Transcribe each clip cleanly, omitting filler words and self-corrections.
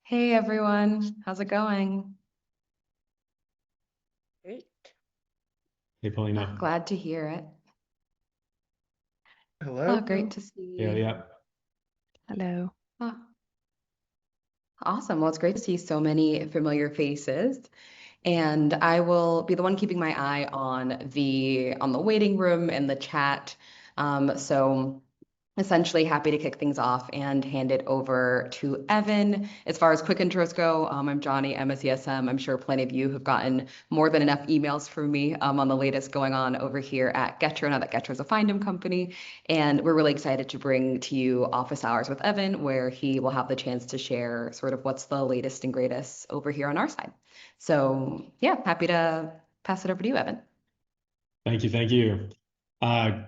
Hey everyone, how's it going? Great. Hey, Paulina. Glad to hear it. Hello. Oh, great to Yeah, see. yeah. Hello. Oh, awesome. Well, it's great to see so many familiar faces. And I will be the one keeping my eye on the waiting room and the chat. So essentially happy to kick things off and hand it over to Evan. As far as quick intros go, I'm Johnny, MSESM. I'm sure plenty of you have gotten more than enough emails from me on the latest going on over here at Getro, now that Getro is a Findem company. And we're really excited to bring to you Office Hours with Evan, where he will have the chance to share sort of what's the latest and greatest over here on our side. So yeah, happy to pass it over to you, Evan. Thank you. Thank you.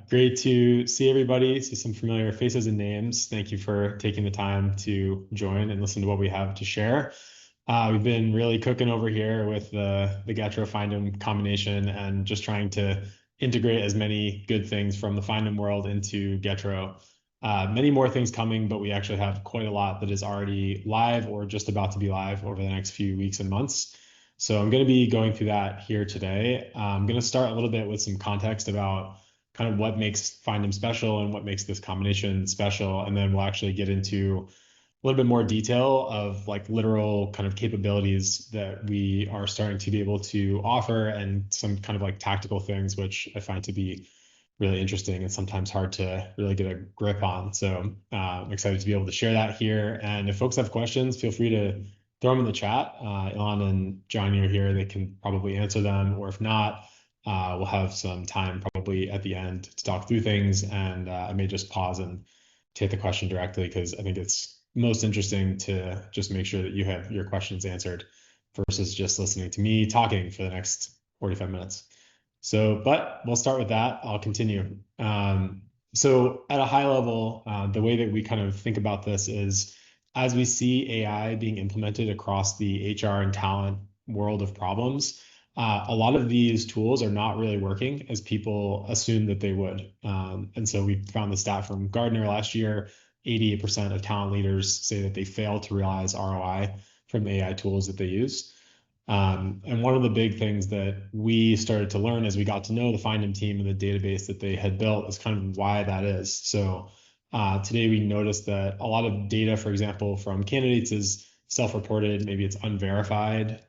Great to see everybody, see some familiar faces and names. Thank you for taking the time to join and listen to what we have to share. We've been really cooking over here with the Getro Findem combination and just trying to integrate as many good things from the Findem world into Getro. Many more things coming, but we actually have quite a lot that is already live or just about to be live over the next few weeks and months. So I'm going to be going through that here today. I'm going to start a little bit with some context about kind of what makes Findem special and what makes this combination special. And then we'll actually get into a little bit more detail of like literal kind of capabilities that we are starting to be able to offer and some kind of like tactical things, which I find to be really interesting and sometimes hard to really get a grip on. So I'm excited to be able to share that here. And if folks have questions, feel free to throw them in the chat. Ilan and Johnny are here. They can probably answer them. Or if not, we'll have some time probably at the end to talk through things. And I may just pause and take the question directly because I think it's most interesting to just make sure that you have your questions answered versus just listening to me talking for the next 45 minutes. So, but we'll start with that. I'll continue. So at a high level, the way that we kind of think about this is as we see AI being implemented across the HR and talent world of problems, a lot of these tools are not really working as people assume that they would. And so we found the stat from Gardner last year, 88% of talent leaders say that they fail to realize ROI from AI tools that they use. And one of the big things that we started to learn as we got to know the Findem team and the database that they had built is kind of why that is. So today we noticed that a lot of data, for example, from candidates is self-reported, maybe it's unverified.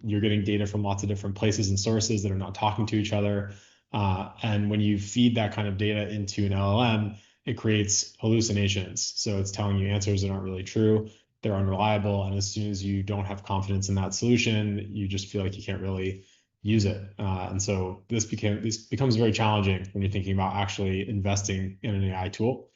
You're getting data from lots of different places and sources that are not talking to each other. And when you feed that kind of data into an LLM, it creates hallucinations. So it's telling you answers that aren't really true, they're unreliable, and as soon as you don't have confidence in that solution, you just feel like you can't really use it. And so this becomes very challenging when you're thinking about actually investing in an AI tool.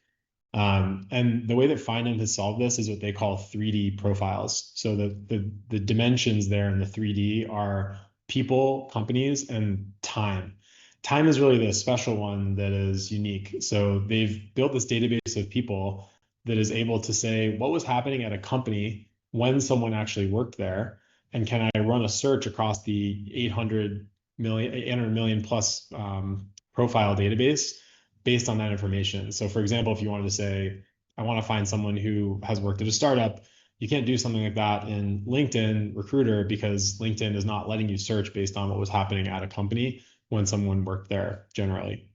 And the way that Findem has solved this is what they call 3D profiles. So the dimensions there in the 3D are people, companies, and time. Time is really the special one that is unique. So they've built this database of people that is able to say what was happening at a company when someone actually worked there, and can I run a search across the 800 million plus profile database based on that information. So for example, if you wanted to say, I want to find someone who has worked at a startup, you can't do something like that in LinkedIn Recruiter because LinkedIn is not letting you search based on what was happening at a company when someone worked there generally.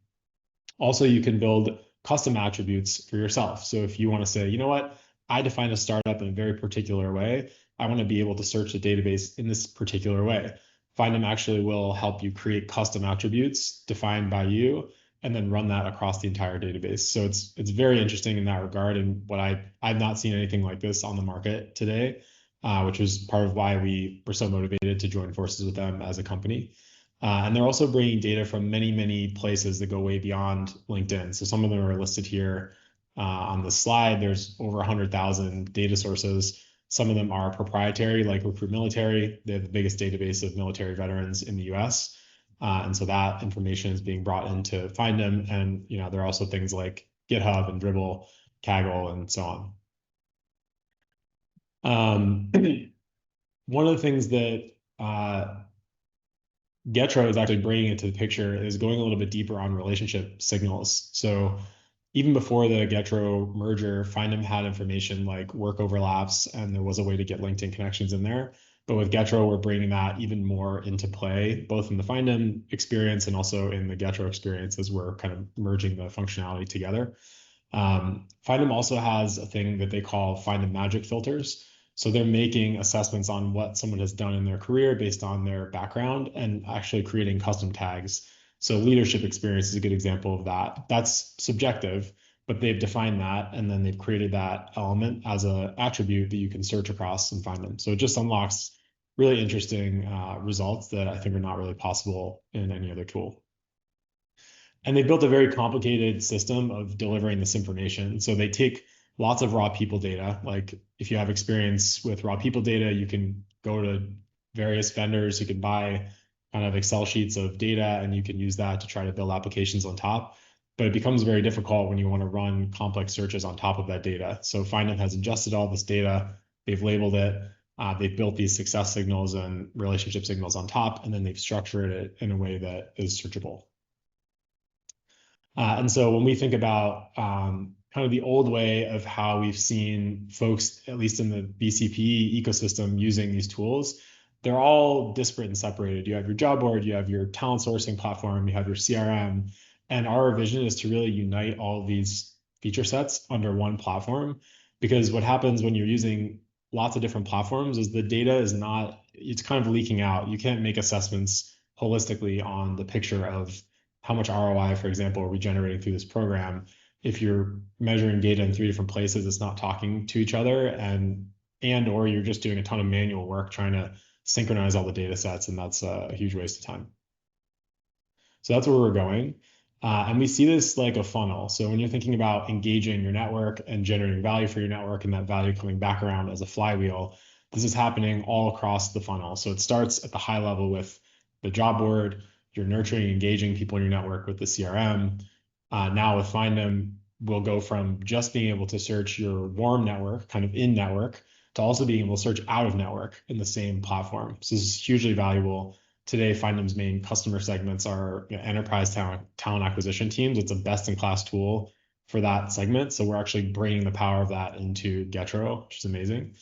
Also, you can build custom attributes for yourself. So if you want to say, you know what, I define a startup in a very particular way, I want to be able to search the database in this particular way. Findem actually will help you create custom attributes defined by you and then run that across the entire database. So it's very interesting in that regard. And what I've not seen anything like this on the market today, which was part of why we were so motivated to join forces with them as a company. And they're also bringing data from many, many places that go way beyond LinkedIn. So some of them are listed here on the slide. There's over 100,000 data sources. Some of them are proprietary, like Recruit Military. They have the biggest database of military veterans in the US. And so that information is being brought in to Findem. And there are also things like GitHub and Dribble, Kaggle, and so on. One of the things that Getro is actually bringing into the picture is going a little bit deeper on relationship signals. So even before the Getro merger, Findem had information like work overlaps, and there was a way to get LinkedIn connections in there. But with Getro, we're bringing that even more into play, both in the Findem experience and also in the Getro experience as we're kind of merging the functionality together. Findem also has a thing that they call Findem magic filters. So they're making assessments on what someone has done in their career based on their background and actually creating custom tags. So leadership experience is a good example of that. That's subjective, but they've defined that and then they've created that element as an attribute that you can search across and find them. So it just unlocks really interesting results that I think are not really possible in any other tool. And they built a very complicated system of delivering this information. So they take lots of raw people data. Like if you have experience with raw people data, you can go to various vendors, you can buy kind of Excel sheets of data, and you can use that to try to build applications on top. But it becomes very difficult when you want to run complex searches on top of that data. So Findem has ingested all this data, they've labeled it, they've built these success signals and relationship signals on top, and then they've structured it in a way that is searchable. And so when we think about kind of the old way of how we've seen folks, at least in the BCP ecosystem, using these tools, they're all disparate and separated. You have your job board, you have your talent sourcing platform, you have your CRM, and our vision is to really unite all of these feature sets under one platform. Because what happens when you're using lots of different platforms is the data is not, it's kind of leaking out. You can't make assessments holistically on the picture of how much ROI, for example, are we generating through this program? If you're measuring data in 3 different places, it's not talking to each other, or you're just doing a ton of manual work trying to synchronize all the data sets, and that's a huge waste of time. So that's where we're going. And we see this like a funnel. So when you're thinking about engaging your network and generating value for your network and that value coming back around as a flywheel, this is happening all across the funnel. So it starts at the high level with the job board. You're nurturing, engaging people in your network with the CRM. Now with Findem, we'll go from just being able to search your warm network, kind of in network, to also being able to search out of network in the same platform. So this is hugely valuable. Today, Findem's main customer segments are enterprise talent acquisition teams. It's a best-in-class tool for that segment. So we're actually bringing the power of that into Getro, which is amazing.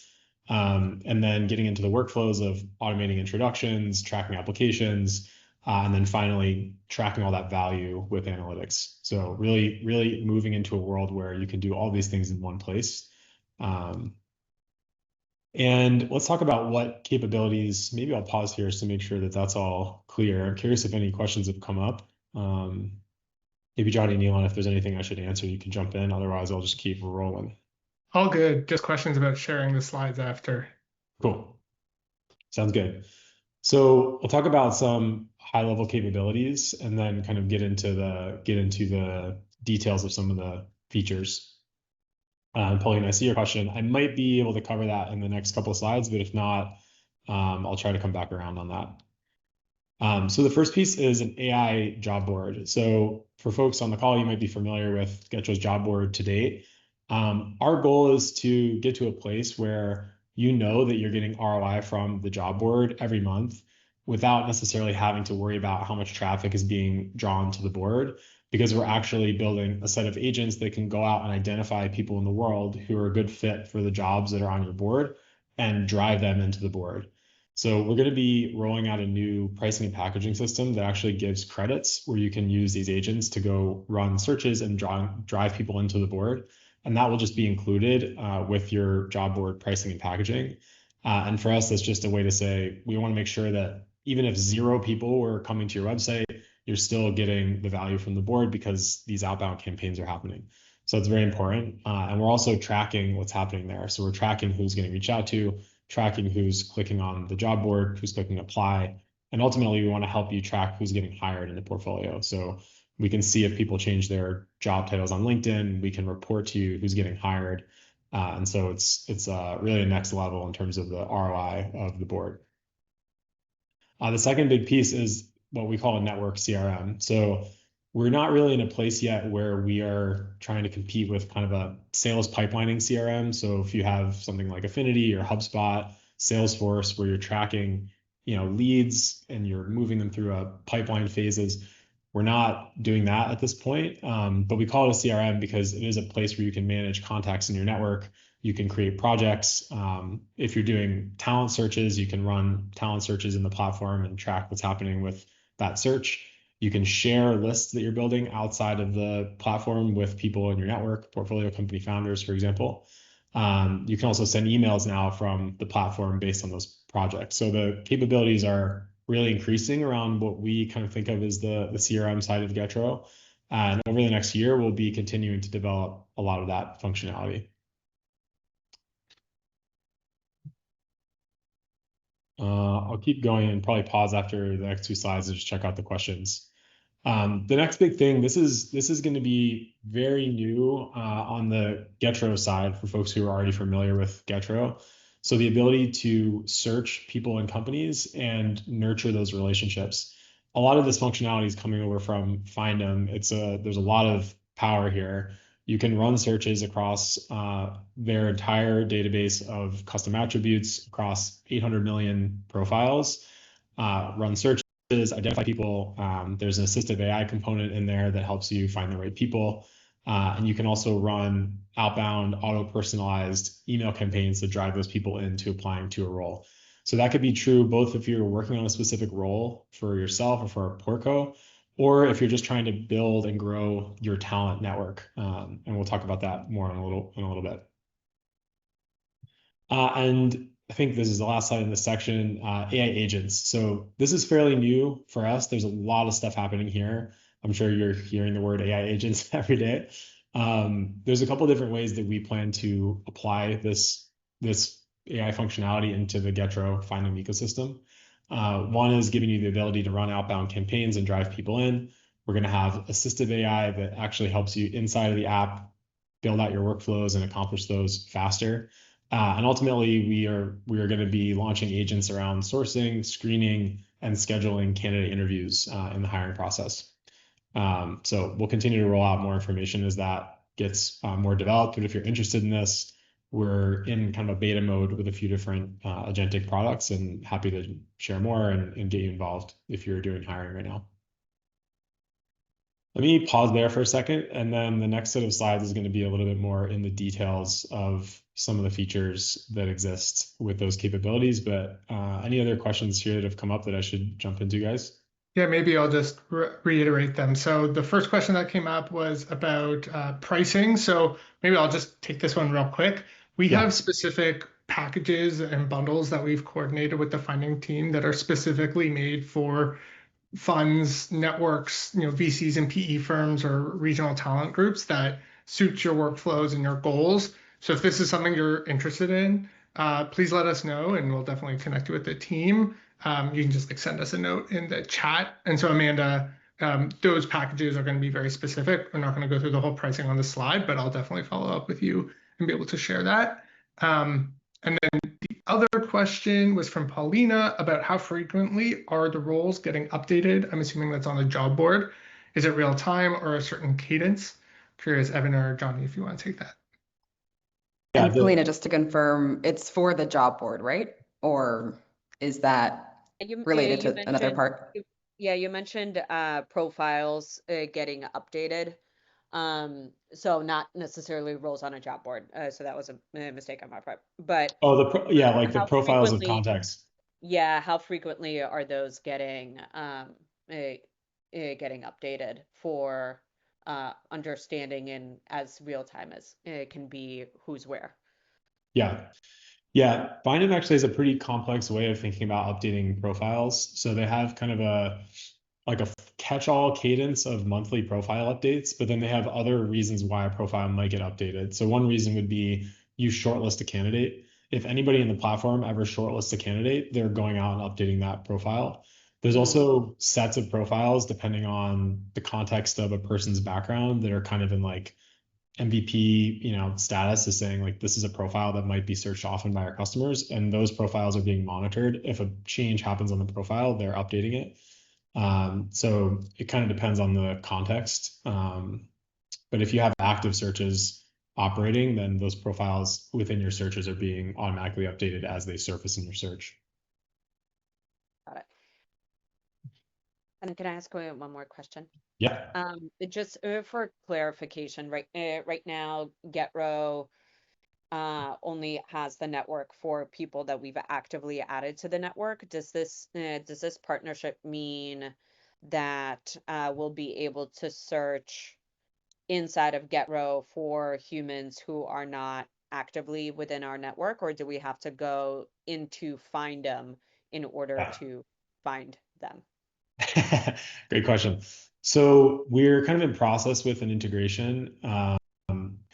And then getting into the workflows of automating introductions, tracking applications, and then finally tracking all that value with analytics. So really, really moving into a world where you can do all these things in one place. And let's talk about what capabilities, maybe I'll pause here just to make sure that that's all clear. I'm curious if any questions have come up. Maybe Johnny and Elon, if there's anything I should answer, you can jump in. Otherwise, I'll just keep rolling. All good. Just questions about sharing the slides after. Cool. Sounds good. So we'll talk about some high-level capabilities and then kind of get into the details of some of the features. Pauline, I see your question. I might be able to cover that in the next couple of slides, but if not, I'll try to come back around on that. So the first piece is an AI job board. So for folks on the call, you might be familiar with Getro's job board to date. Our goal is to get to a place where you know that you're getting ROI from the job board every month without necessarily having to worry about how much traffic is being drawn to the board, because we're actually building a set of agents that can go out and identify people in the world who are a good fit for the jobs that are on your board and drive them into the board. So we're going to be rolling out a new pricing and packaging system that actually gives credits where you can use these agents to go run searches and drive people into the board. And that will just be included with your job board pricing and packaging. And for us, that's just a way to say, we want to make sure that even if 0 people were coming to your website, you're still getting the value from the board because these outbound campaigns are happening. So it's very important. And we're also tracking what's happening there. So we're tracking who's getting reached out to, tracking who's clicking on the job board, who's clicking apply. And ultimately, we want to help you track who's getting hired in the portfolio. So we can see if people change their job titles on LinkedIn. We can report to you who's getting hired. And so it's really a next level in terms of the ROI of the board. The second big piece is what we call a network CRM. So we're not really in a place yet where we are trying to compete with kind of a sales pipelining CRM. So if you have something like Affinity or HubSpot, Salesforce, where you're tracking, leads and you're moving them through a pipeline phases, We're not doing that at this point, but we call it a CRM because it is a place where you can manage contacts in your network. You can create projects. If you're doing talent searches, you can run talent searches in the platform and track what's happening with that search. You can share lists that you're building outside of the platform with people in your network, portfolio company founders, for example. You can also send emails now from the platform based on those projects. So the capabilities are really increasing around what we kind of think of as the CRM side of Getro. And over the next year, we'll be continuing to develop a lot of that functionality. I'll keep going and probably pause after the next two slides and just check out the questions. The next big thing, this is going to be very new on the Getro side for folks who are already familiar with Getro. So the ability to search people and companies and nurture those relationships. A lot of this functionality is coming over from Findem. There's a lot of power here. You can run searches across their entire database of custom attributes across 800 million profiles, run searches, identify people. There's an assistive AI component in there that helps you find the right people. And you can also run outbound auto-personalized email campaigns to drive those people into applying to a role. So that could be true both if you're working on a specific role for yourself or for a portco, or if you're just trying to build and grow your talent network. And we'll talk about that more in a little bit. And I think this is the last slide in this section, AI agents. So this is fairly new for us. There's a lot of stuff happening here. I'm sure you're hearing the word AI agents every day. There's a couple of different ways that we plan to apply this AI functionality into the Getro Findem ecosystem. One is giving you the ability to run outbound campaigns and drive people in. We're going to have assistive AI that actually helps you inside of the app build out your workflows and accomplish those faster. And ultimately, we are going to be launching agents around sourcing, screening, and scheduling candidate interviews in the hiring process. So we'll continue to roll out more information as that gets more developed. But if you're interested in this, we're in kind of a beta mode with a few different agentic products, and happy to share more and get you involved if you're doing hiring right now. Let me pause there for a second, and then the next set of slides is going to be a little bit more in the details of some of the features that exist with those capabilities. But any other questions here that have come up that I should jump into, guys? Yeah, maybe I'll just reiterate them. So the first question that came up was about pricing. So maybe I'll just take this one real quick. We have specific packages and bundles that we've coordinated with the funding team that are specifically made for funds, networks, VCs and PE firms or regional talent groups that suit your workflows and your goals. So if this is something you're interested in, please let us know and we'll definitely connect you with the team. You can just send us a note in the chat. And so Amanda, those packages are going to be very specific. We're not going to go through the whole pricing on the slide, but I'll definitely follow up with you and be able to share that. And then the other question was from Paulina about how frequently are the roles getting updated? I'm assuming that's on a job board. Is it real time or a certain cadence? Curious, Evan or Johnny, if you want to take that. Yeah, and Paulina, just to confirm, it's for the job board, right? Or is that related to another part? Yeah, you mentioned profiles getting updated. So not necessarily roles on a job board. So that was a mistake on my part. But like the profiles of context. Yeah, how frequently are those getting updated for understanding in as real time as it can be who's where? Yeah, Findem actually has a pretty complex way of thinking about updating profiles. So they have kind of a catch-all cadence of monthly profile updates, but then they have other reasons why a profile might get updated. So one reason would be you shortlist a candidate. If anybody in the platform ever shortlists a candidate, they're going out and updating that profile. There's also sets of profiles depending on the context of a person's background that are kind of in MVP, status, is saying this is a profile that might be searched often by our customers, and those profiles are being monitored. If a change happens on the profile, they're updating it. So it kind of depends on the context. But if you have active searches operating, then those profiles within your searches are being automatically updated as they surface in your search. Got it. And can I ask one more question? Yeah. Just for clarification, right now, Getro only has the network for people that we've actively added to the network. Does this partnership mean that we'll be able to search inside of Getro for humans who are not actively within our network, or do we have to go into Findem in order Yeah. to find them? Great question. So we're kind of in process with an integration,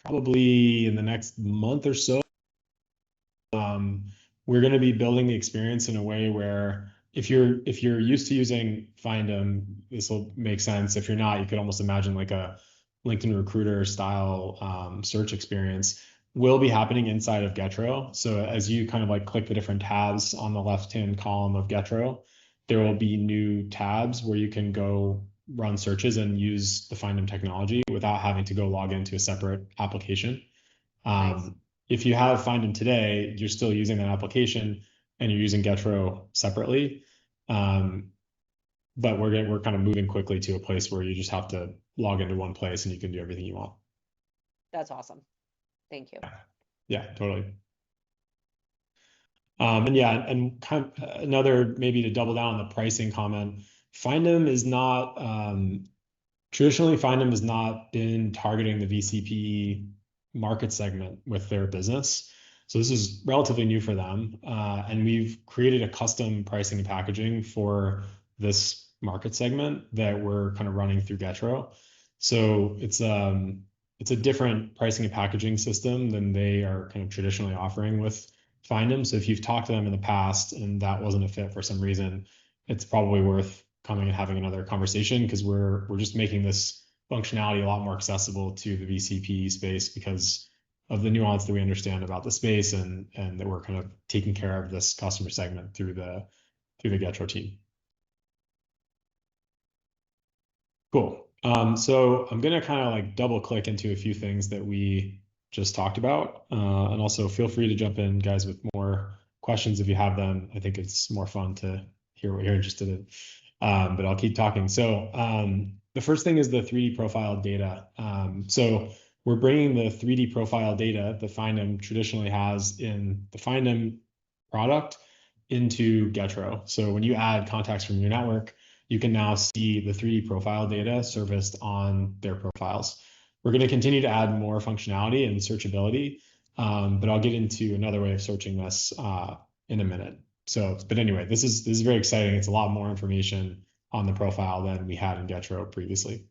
probably in the next month or so. We're going to be building the experience in a way where if you're used to using Findem, this will make sense. If you're not, you could almost imagine like a LinkedIn recruiter style search experience will be happening inside of Getro. So as you kind of like click the different tabs on the left-hand column of Getro, there will be new tabs where you can go run searches and use the Findem technology without having to go log into a separate application. Nice. If you have Findem today, you're still using that application and you're using Getro separately. But we're kind of moving quickly to a place where you just have to log into one place and you can do everything you want. That's awesome. Thank you. Yeah, totally. And yeah, and kind of another maybe to double down on the pricing comment, Findem is not traditionally Findem has not been targeting the VCP market segment with their business. So this is relatively new for them. And we've created a custom pricing and packaging for this market segment that we're kind of running through Getro. So it's a different pricing and packaging system than they are kind of traditionally offering with Findem. So if you've talked to them in the past and that wasn't a fit for some reason, it's probably worth coming and having another conversation because we're just making this functionality a lot more accessible to the VCP space because of the nuance that we understand about the space and that we're kind of taking care of this customer segment through the Getro team. Cool. So I'm gonna kind of like double click into a few things that we just talked about, and also feel free to jump in, guys, with more questions if you have them. I think it's more fun to hear what you're interested in. But I'll keep talking. So the first thing is the 3D profile data. So we're bringing the 3D profile data that Findem traditionally has in the Findem product into Getro. So when you add contacts from your network, you can now see the 3D profile data serviced on their profiles. We're going to continue to add more functionality and searchability, but I'll get into another way of searching this in a minute. So, but anyway, this is very exciting. It's a lot more information on the profile than we had in Getro previously.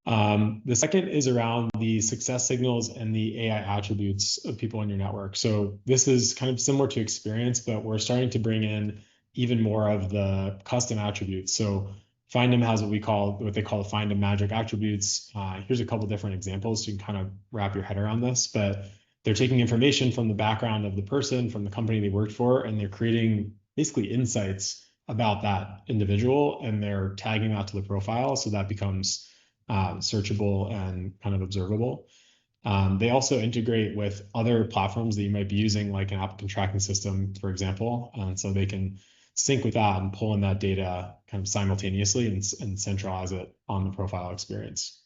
The second is around the success signals and the AI attributes of people in your network. So this is kind of similar to experience, but we're starting to bring in even more of the custom attributes. So Findem has what they call the Findem magic attributes. Here's a couple different examples so you can kind of wrap your head around this, but they're taking information from the background of the person, from the company they worked for, and they're creating basically insights about that individual, and they're tagging that to the profile so that becomes searchable and kind of observable. They also integrate with other platforms that you might be using, like an applicant tracking system, for example. And so they can sync with that and pull in that data kind of simultaneously and centralize it on the profile experience.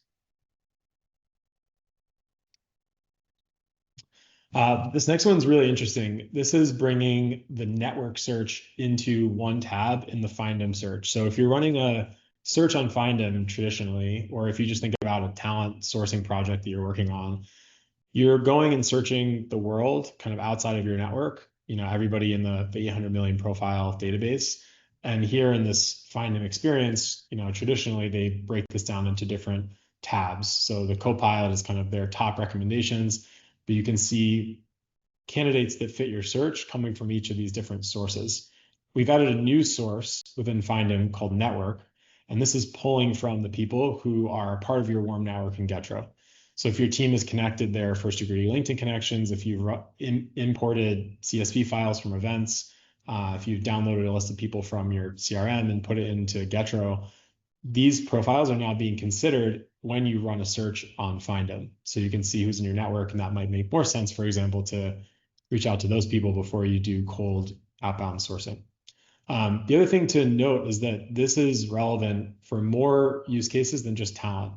This next one's really interesting. This is bringing the network search into one tab in the Findem search. So if you're running a search on Findem traditionally, or if you just think about a talent sourcing project that you're working on, you're going and searching the world kind of outside of your network, everybody in the 800 million profile database. And here in this Findem experience, traditionally they break this down into different tabs. So the Copilot is kind of their top recommendations, but you can see candidates that fit your search coming from each of these different sources. We've added a new source within Findem called Network, and this is pulling from the people who are part of your warm network in Getro. So if your team has connected their first degree LinkedIn connections, if you've imported CSV files from events, if you've downloaded a list of people from your CRM and put it into Getro, these profiles are now being considered when you run a search on Findem. So you can see who's in your network, and that might make more sense, for example, to reach out to those people before you do cold outbound sourcing. The other thing to note is that this is relevant for more use cases than just talent.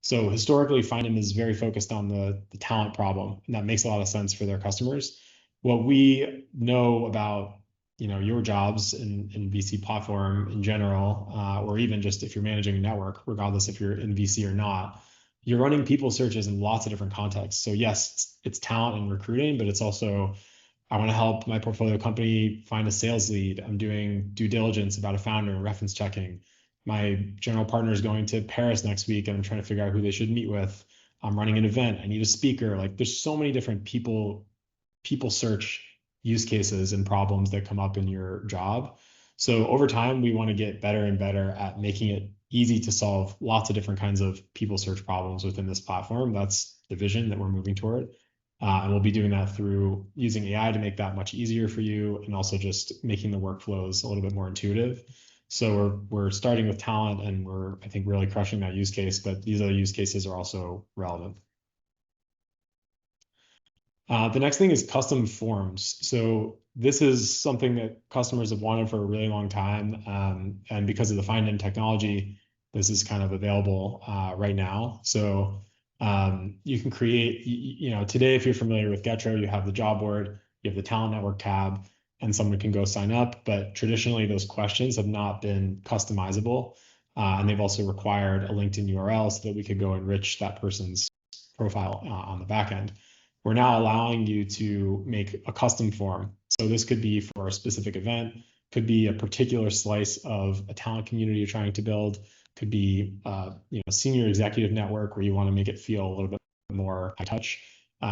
So historically, Findem is very focused on the talent problem, and that makes a lot of sense for their customers. What we know about your jobs in VC platform in general, or even just if you're managing a network, regardless if you're in VC or not, you're running people searches in lots of different contexts. So yes, it's talent and recruiting, but it's also I want to help my portfolio company find a sales lead. I'm doing due diligence about a founder, reference checking. My general partner is going to Paris next week and I'm trying to figure out who they should meet with. I'm running an event. I need a speaker. Like there's so many different people search use cases and problems that come up in your job. So over time, we want to get better and better at making it easy to solve lots of different kinds of people search problems within this platform. That's the vision that we're moving toward. And we'll be doing that through using AI to make that much easier for you and also just making the workflows a little bit more intuitive. So we're starting with talent and we're, I think, really crushing that use case, but these other use cases are also relevant. The next thing is custom forms. So this is something that customers have wanted for a really long time. And because of the Findem technology, this is kind of available right now. So you can create, today, if you're familiar with Getro, you have the job board, you have the talent network tab, and someone can go sign up. But traditionally, those questions have not been customizable. And they've also required a LinkedIn URL so that we could go enrich that person's profile on the back end. We're now allowing you to make a custom form. So this could be for a specific event, could be a particular slice of a talent community you're trying to build, could be a senior executive network where you want to make it feel a little bit more high touch.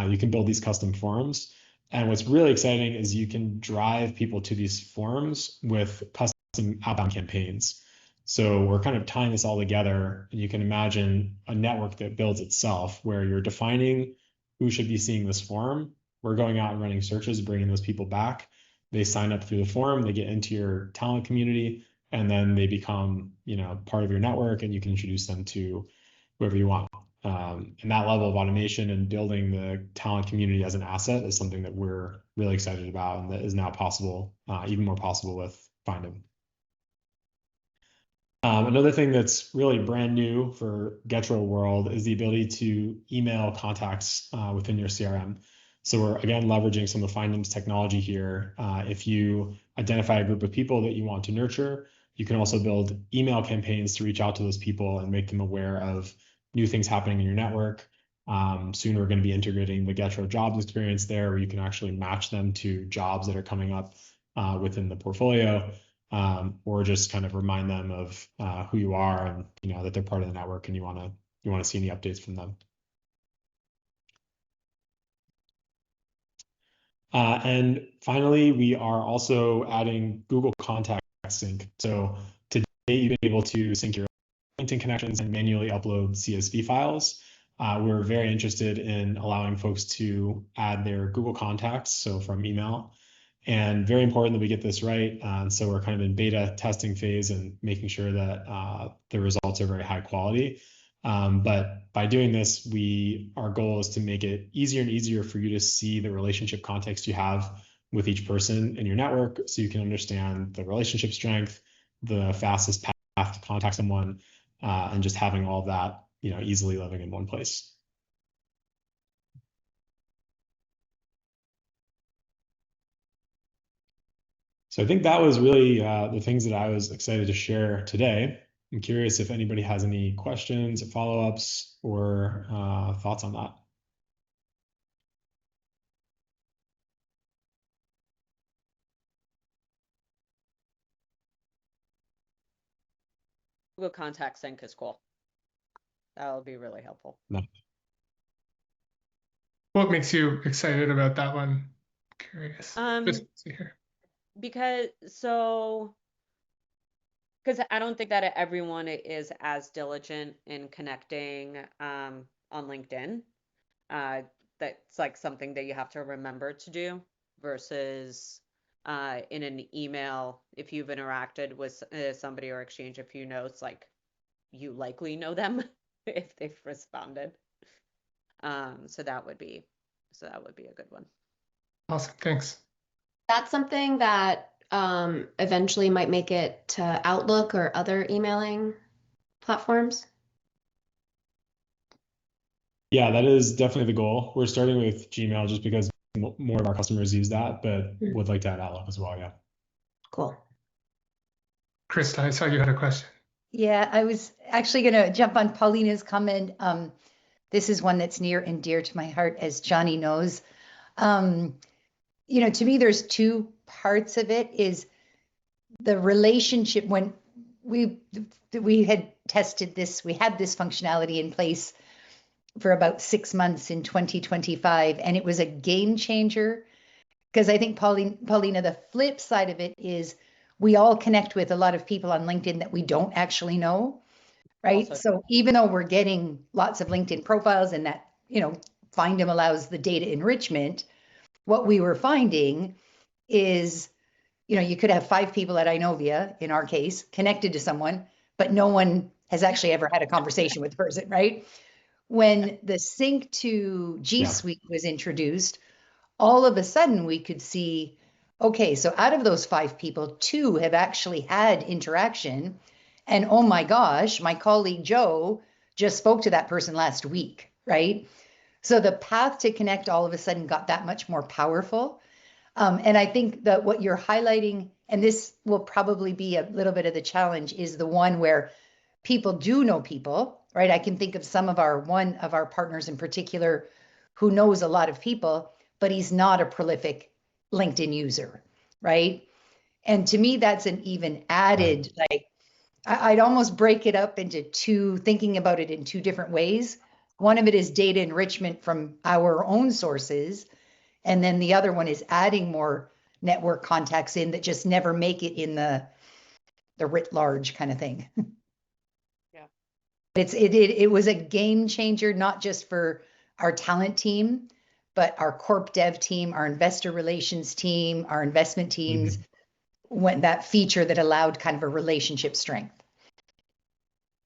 You can build these custom forms. And what's really exciting is you can drive people to these forms with custom outbound campaigns. So we're kind of tying this all together, and you can imagine a network that builds itself where you're defining who should be seeing this form. We're going out and running searches, bringing those people back. They sign up through the form, they get into your talent community, and then they become, part of your network, and you can introduce them to whoever you want. And that level of automation and building the talent community as an asset is something that we're really excited about, and that is now possible, even more possible with Findem. Another thing that's really brand new for Getro world is the ability to email contacts within your CRM. So we're again leveraging some of Findem's technology here. If you identify a group of people that you want to nurture, you can also build email campaigns to reach out to those people and make them aware of new things happening in your network. Soon we're going to be integrating the Getro jobs experience there, where you can actually match them to jobs that are coming up within the portfolio. Or just kind of remind them of who you are and that they're part of the network and you want to see any updates from them. And finally, we are also adding Google Contact Sync. So today you've been able to sync your LinkedIn connections and manually upload CSV files. We're very interested in allowing folks to add their Google contacts, so from email. And very important that we get this right. So we're kind of in beta testing phase and making sure that the results are very high quality. But by doing this, our goal is to make it easier and easier for you to see the relationship context you have with each person in your network, so you can understand the relationship strength, the fastest path to contact someone, and just having all of that, easily living in one place. So I think that was really the things that I was excited to share today. I'm curious if anybody has any questions or follow-ups or thoughts on that. Google Contact Sync is cool. That'll be really helpful. No. What makes you excited about that one? Curious. Just see here. Because I don't think that everyone is as diligent in connecting on LinkedIn. That's like something that you have to remember to do versus in an email. If you've interacted with somebody or exchanged a few notes, like you likely know them if they've responded. So that would be a good one. Awesome, thanks. That's something that eventually might make it to Outlook or other emailing platforms? Yeah, that is definitely the goal. We're starting with Gmail just because more of our customers use that, but would like to add Outlook as well. Yeah. Cool. Krista, I saw you had a question. Yeah, I was actually going to jump on Paulina's comment. This is one that's near and dear to my heart, as Johnny knows. To me, there's two parts of it. Is the relationship when we had tested this, we had this functionality in place for about 6 months in 2025, and it was a game changer. Because I think, Paulina, the flip side of it is we all connect with a lot of people on LinkedIn that we don't actually know, right? Also, So even though we're getting lots of LinkedIn profiles and that, Findem allows the data enrichment, what we were finding is, you could have 5 people at Inovia, in our case, connected to someone, but no one has actually ever had a conversation with the person, right? When the sync to G Yeah. Suite was introduced, all of a sudden we could see, okay, so out of those 5 people, 2 have actually had interaction. And oh my gosh, my colleague Joe just spoke to that person last week, right? So the path to connect all of a sudden got that much more powerful. And I think that what you're highlighting, and this will probably be a little bit of the challenge, is the one where people do know people, right? I can think of one of our partners in particular who knows a lot of people, but he's not a prolific LinkedIn user, right? And to me, that's an even added, like, I'd almost break it up into thinking about it in 2 different ways. One of it is data enrichment from our own sources. And then the other one is adding more network contacts in that just never make it in the writ large kind of thing. Yeah. It was a game changer, not just for our talent team, but our corp dev team, our investor relations team, our investment teams, when that feature that allowed kind of a relationship strength.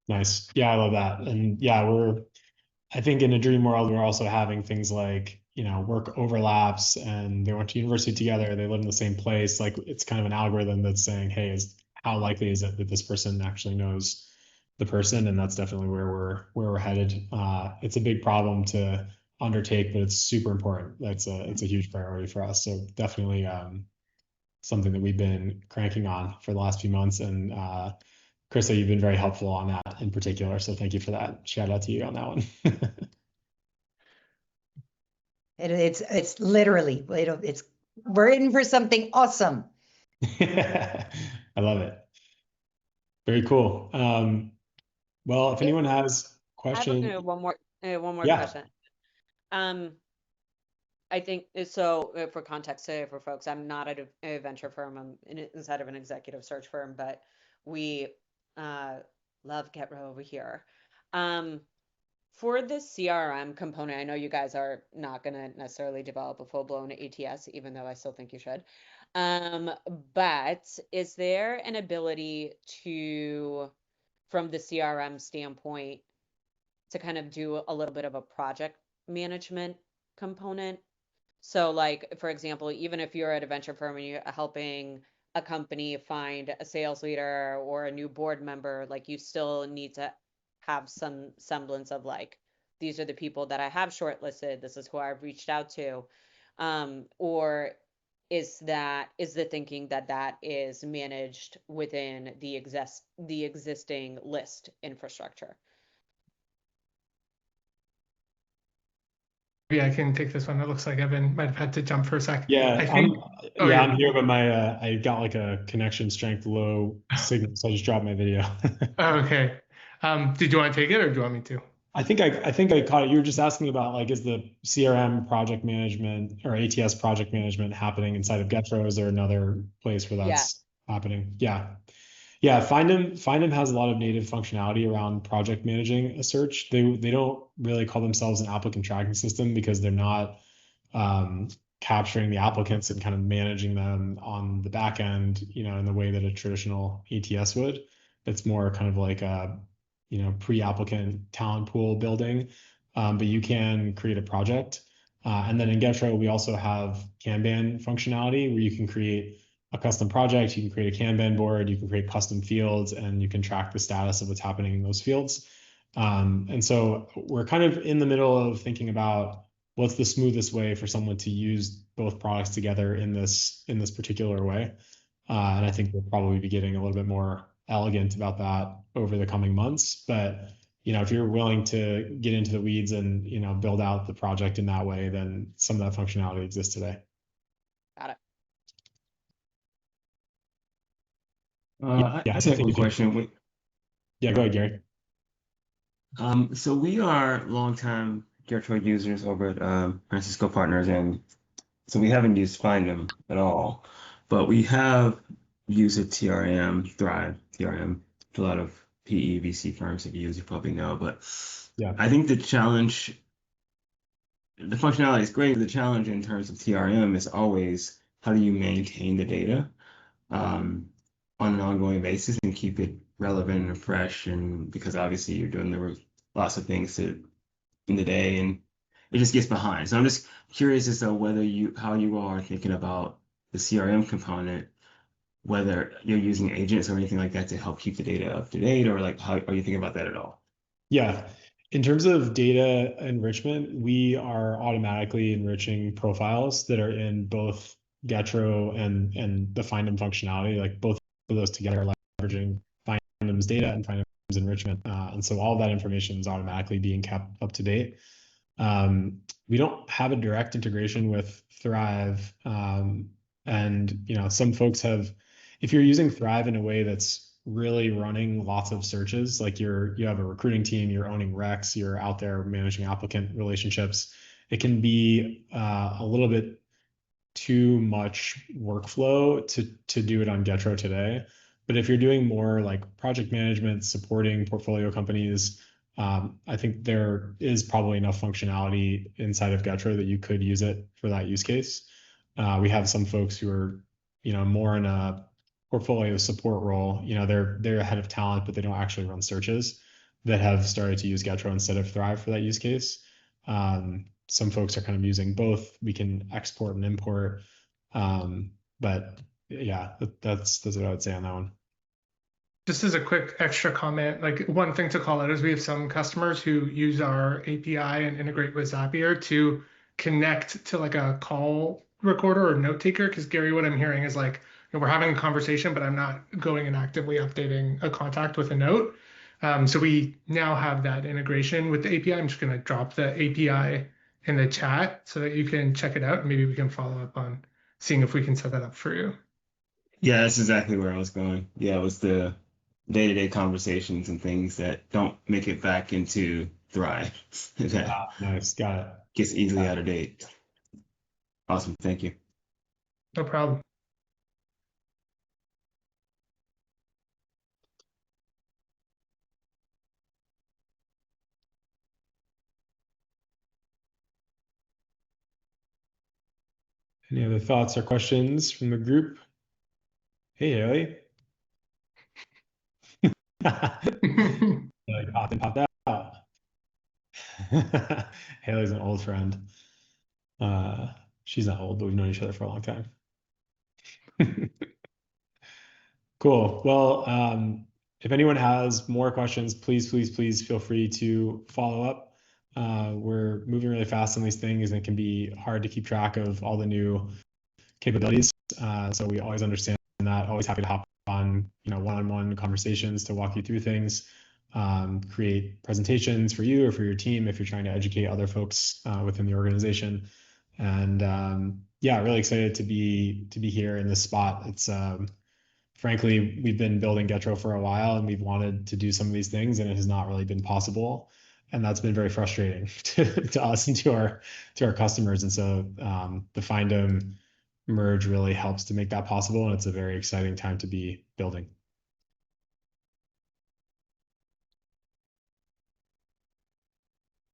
Nice. Yeah, I love that. And yeah, I think in a dream world, we're also having things like, work overlaps and they went to university together, they live in the same place. Like it's kind of an algorithm that's saying, hey, how likely is it that this person actually knows the person? And that's definitely where we're headed. It's a big problem to undertake, but it's super important. It's a huge priority for us. So definitely something that we've been cranking on for the last few months. And Krista, you've been very helpful on that in particular. So thank you for that. Shout out to you on that one. It's literally, we're in for something awesome. I love it. Very cool. Well, if anyone has I have questions, one more yeah. question. I think so. For context, for folks, I'm not at a venture firm. I'm inside of an executive search firm, but we love Getro over here. For the CRM component, I know you guys are not going to necessarily develop a full-blown ATS, even though I still think you should. But is there an ability to, from the CRM standpoint, to kind of do a little bit of a project management component? So, like, for example, even if you're at a venture firm and you're helping a company find a sales leader or a new board member, like, you still need to have some semblance of, like, these are the people that I have shortlisted, this is who I've reached out to. Or is the thinking that that is managed within the existing list infrastructure? Maybe I can take this one. It looks like Evan might have had to jump for a sec. Yeah, I think. I'm here, but I got like a connection strength low signal, so I just dropped my video. Okay. Did you want to take it or do you want me to? I think I caught it. You were just asking about, like, is the CRM project management or ATS project management happening inside of Getro? Is there another place where that's happening? Yeah. Yeah, Findem has a lot of native functionality around project managing a search. They don't really call themselves an applicant tracking system because they're not capturing the applicants and kind of managing them on the back end, in the way that a traditional ATS would. It's more kind of like a, pre-applicant talent pool building, but you can create a project. And then in Getro, we also have Kanban functionality where you can create a custom project, you can create a Kanban board, you can create custom fields, and you can track the status of what's happening in those fields. And so we're kind of in the middle of thinking about what's the smoothest way for someone to use both products together in this particular way. And I think we'll probably be getting a little bit more elegant about that over the coming months. But if you're willing to get into the weeds and build out the project in that way, then some of that functionality exists today. Got it. I just have a quick question. Yeah, go ahead, Gary. So we are longtime Getro users over at Francisco Partners, and so we haven't used Findem at all, but we have used a TRM, Thrive TRM, which a lot of PE, VC firms have used, you probably know. But Yeah. I think the functionality is great. The challenge in terms of TRM is always how do you maintain the data on an ongoing basis and keep it relevant and fresh, and because obviously you're doing lots of things in the day and it just gets behind. So I'm just curious as to how you all are thinking about the CRM component, whether you're using agents or anything like that to help keep the data up to date, or like how are you thinking about that at all? Yeah. In terms of data enrichment, we are automatically enriching profiles that are in both Getro and the Findem functionality. Like both of those together are leveraging Findem's data and Findem's enrichment. And so all that information is automatically being kept up to date. We don't have a direct integration with Thrive. And some folks have, if you're using Thrive in a way that's really running lots of searches, like you have a recruiting team, you're owning recs, you're out there managing applicant relationships, it can be a little bit too much workflow to do it on Getro today. But if you're doing more like project management, supporting portfolio companies, I think there is probably enough functionality inside of Getro that you could use it for that use case. We have some folks who are, more in a portfolio support role. They're a head of talent, but they don't actually run searches, that have started to use Getro instead of Thrive for that use case. Some folks are kind of using both. We can export and import. But yeah, that's what I would say on that one. Just as a quick extra comment, like one thing to call out is we have some customers who use our API and integrate with Zapier to connect to like a call recorder or note taker. Because Gary, what I'm hearing is like, we're having a conversation, but I'm not going and actively updating a contact with a note. So we now have that integration with the API. I'm just going to drop the API in the chat so that you can check it out. Maybe we can follow up on seeing if we can set that up for you. Yeah, that's exactly where I was going. Yeah, it was the day-to-day conversations and things that don't make it back into Thrive. That Nice, got it. gets easily out of date. Awesome, thank you. No problem. Any other thoughts or questions from the group? Hey, Haley. Like popped in, popped out. Haley's an old friend. She's not old, but we've known each other for a long time. Cool. Well, if anyone has more questions, please feel free to follow up. We're moving really fast on these things, and it can be hard to keep track of all the new capabilities. So we always understand that. Always happy to hop on, one-on-one conversations to walk you through things, create presentations for you or for your team if you're trying to educate other folks within the organization. And yeah, really excited to be here in this spot. It's frankly, we've been building Getro for a while, and we've wanted to do some of these things, and it has not really been possible. And that's been very frustrating to us and to our customers. And so the Findem merge really helps to make that possible, and it's a very exciting time to be building.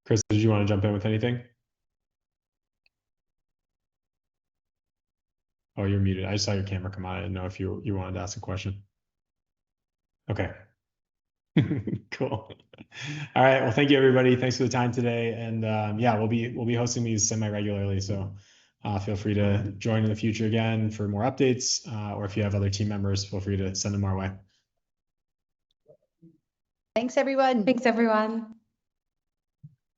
Chris, did you want to jump in with anything? Oh, you're muted. I just saw your camera come on. I didn't know if you wanted to ask a question. Okay. Cool. All right. Well, thank you, everybody. Thanks for the time today. And yeah, we'll be hosting these semi-regularly. So Feel free to join in the future again for more updates, or if you have other team members, feel free to send them our way. Thanks, everyone. Thanks, everyone.